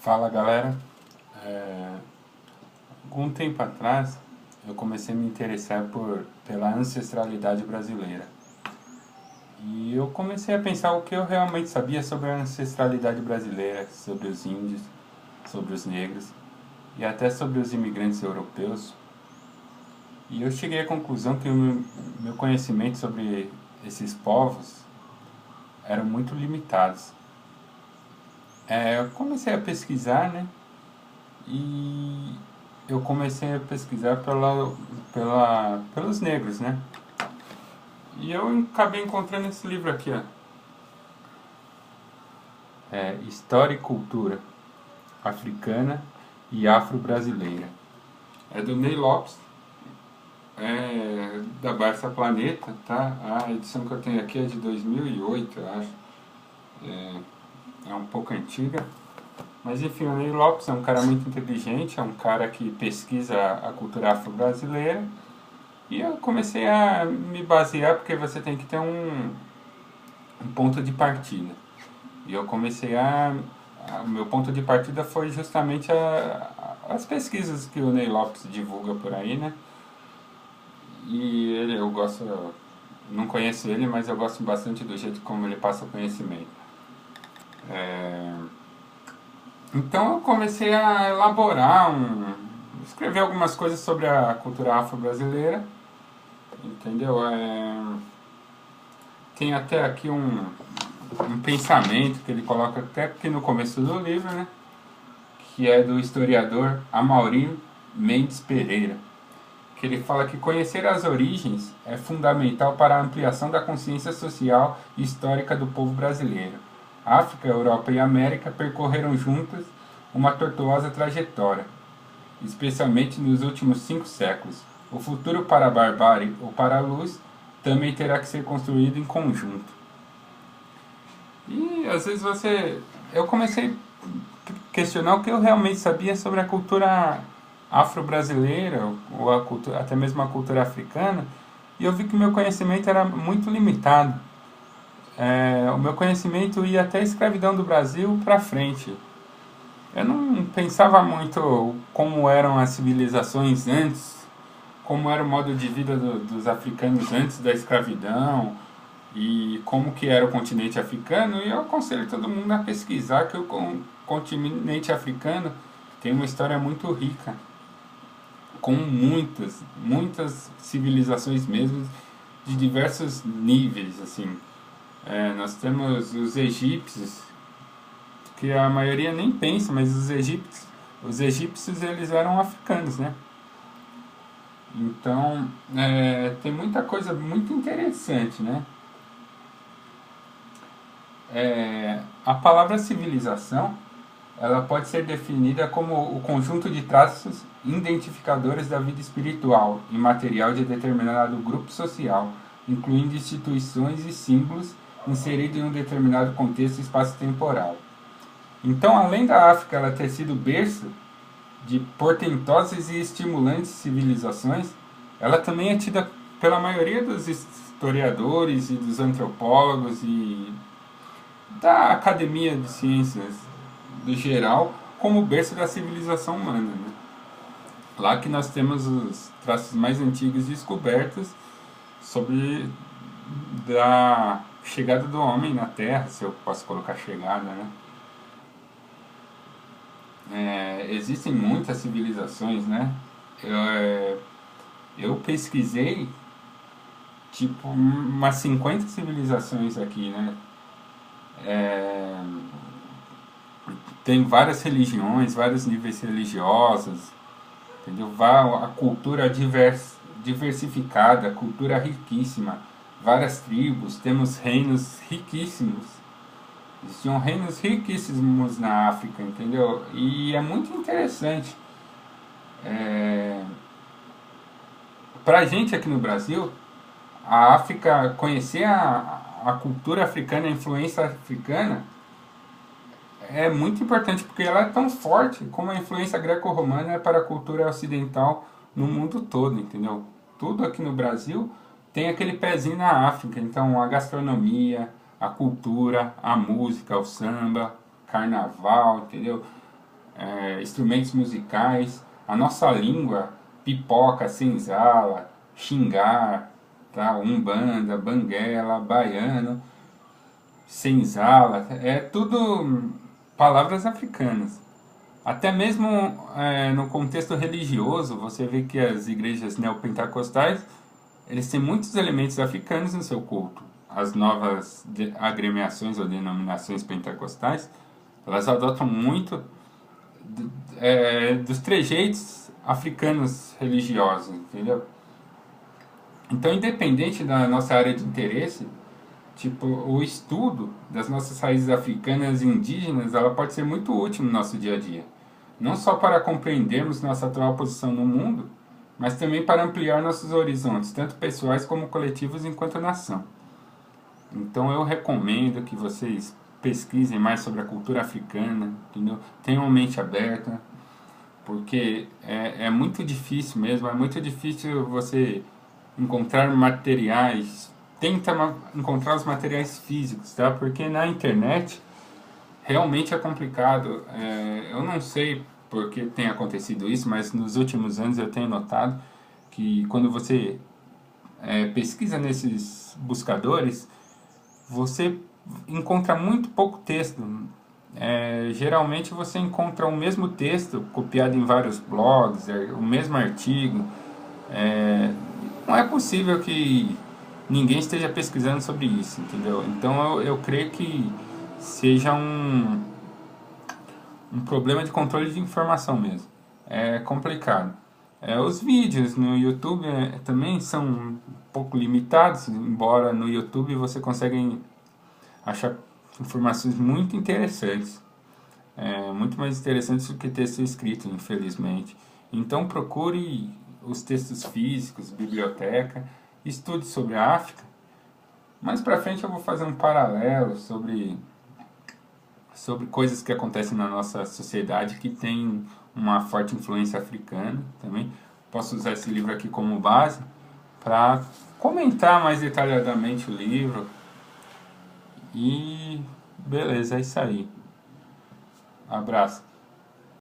Fala galera, algum tempo atrás eu comecei a me interessar pela ancestralidade brasileira e eu comecei a pensar o que eu realmente sabia sobre a ancestralidade brasileira, sobre os índios, sobre os negros e até sobre os imigrantes europeus. E eu cheguei à conclusão que o meu conhecimento sobre esses povos eram muito limitados. Eu comecei a pesquisar, né? E eu comecei a pesquisar pelos negros, né? E eu acabei encontrando esse livro aqui, ó. História e Cultura Africana e Afro-Brasileira. É do Ney Lopes, da Barça Planeta, tá? A edição que eu tenho aqui é de 2008, eu acho. É um pouco antiga. Mas enfim, o Ney Lopes é um cara muito inteligente, é um cara que pesquisa a cultura afro-brasileira. E eu comecei a me basear, porque você tem que ter um ponto de partida. E eu comecei o meu ponto de partida foi justamente as pesquisas que o Ney Lopes divulga por aí, né? E eu gosto, não conheço ele, mas eu gosto bastante do jeito como ele passa o conhecimento. Então eu comecei a escrever algumas coisas sobre a cultura afro-brasileira, entendeu? Tem até aqui um pensamento que ele coloca até aqui no começo do livro, né? Que é do historiador Amaury Mendes Pereira, que ele fala que conhecer as origens é fundamental para a ampliação da consciência social e histórica do povo brasileiro. África, Europa e América percorreram juntas uma tortuosa trajetória, especialmente nos últimos 5 séculos. O futuro para a barbárie ou para a luz também terá que ser construído em conjunto. E às vezes eu comecei a questionar o que eu realmente sabia sobre a cultura afro-brasileira, ou até mesmo a cultura africana, e eu vi que meu conhecimento era muito limitado. O meu conhecimento ia até a escravidão do Brasil para frente. Eu não pensava muito como eram as civilizações antes, como era o modo de vida dos africanos antes da escravidão e como que era o continente africano. E eu aconselho todo mundo a pesquisar que o continente africano tem uma história muito rica, com muitas civilizações mesmo, de diversos níveis, assim. Nós temos os egípcios, que a maioria nem pensa, mas os egípcios eles eram africanos, né? Então, tem muita coisa muito interessante, né? A palavra civilização, ela pode ser definida como o conjunto de traços identificadores da vida espiritual e material de determinado grupo social, incluindo instituições e símbolos inseridos em um determinado contexto espaço-temporal. Então, além da África ela ter sido berço de portentosas e estimulantes civilizações, ela também é tida pela maioria dos historiadores e dos antropólogos e da academia de ciências do geral como berço da civilização humana, né? Lá que nós temos os traços mais antigos descobertos sobre da chegada do homem na Terra, se eu posso colocar chegada, né? Existem muitas civilizações, né? Eu pesquisei tipo umas 50 civilizações aqui, né? Tem várias religiões, vários níveis religiosos, entendeu? A cultura diversificada, cultura riquíssima, várias tribos, temos reinos riquíssimos. Existiam reinos riquíssimos na África, entendeu? E é muito interessante. Pra gente aqui no Brasil, a África, conhecer a cultura africana, a influência africana, é muito importante, porque ela é tão forte como a influência greco-romana é para a cultura ocidental no mundo todo, entendeu? Tudo aqui no Brasil tem aquele pezinho na África, então a gastronomia, a cultura, a música, o samba, carnaval, entendeu? instrumentos musicais, a nossa língua, pipoca, senzala, xingar, tá? Umbanda, banguela, baiano, senzala, é tudo palavras africanas. Até mesmo no contexto religioso, você vê que as igrejas neopentecostais, eles têm muitos elementos africanos no seu culto. As novas agremiações ou denominações pentecostais, elas adotam muito dos trejeitos africanos religiosos, entendeu? Então, independente da nossa área de interesse, tipo, o estudo das nossas raízes africanas e indígenas, ela pode ser muito útil no nosso dia a dia. Não só para compreendermos nossa atual posição no mundo, mas também para ampliar nossos horizontes, tanto pessoais como coletivos enquanto nação. Então eu recomendo que vocês pesquisem mais sobre a cultura africana, entendeu? Tenham uma mente aberta, porque é muito difícil mesmo, é muito difícil você encontrar materiais, encontrar os materiais físicos, tá? Porque na internet realmente é complicado. Eu não sei por que tem acontecido isso, mas nos últimos anos eu tenho notado que quando você pesquisa nesses buscadores, você encontra muito pouco texto. Geralmente você encontra o mesmo texto copiado em vários blogs, o mesmo artigo. Não é possível que ninguém esteja pesquisando sobre isso, entendeu? Então eu creio que seja um problema de controle de informação mesmo. É complicado. Os vídeos no YouTube também são um pouco limitados, embora no YouTube você consegue achar informações muito interessantes. Muito mais interessantes do que texto escrito, infelizmente. Então procure os textos físicos, biblioteca, estude sobre a África. Mais pra frente eu vou fazer um paralelo sobre coisas que acontecem na nossa sociedade que tem uma forte influência africana também. Posso usar esse livro aqui como base para comentar mais detalhadamente o livro. E beleza, é isso aí. Abraço.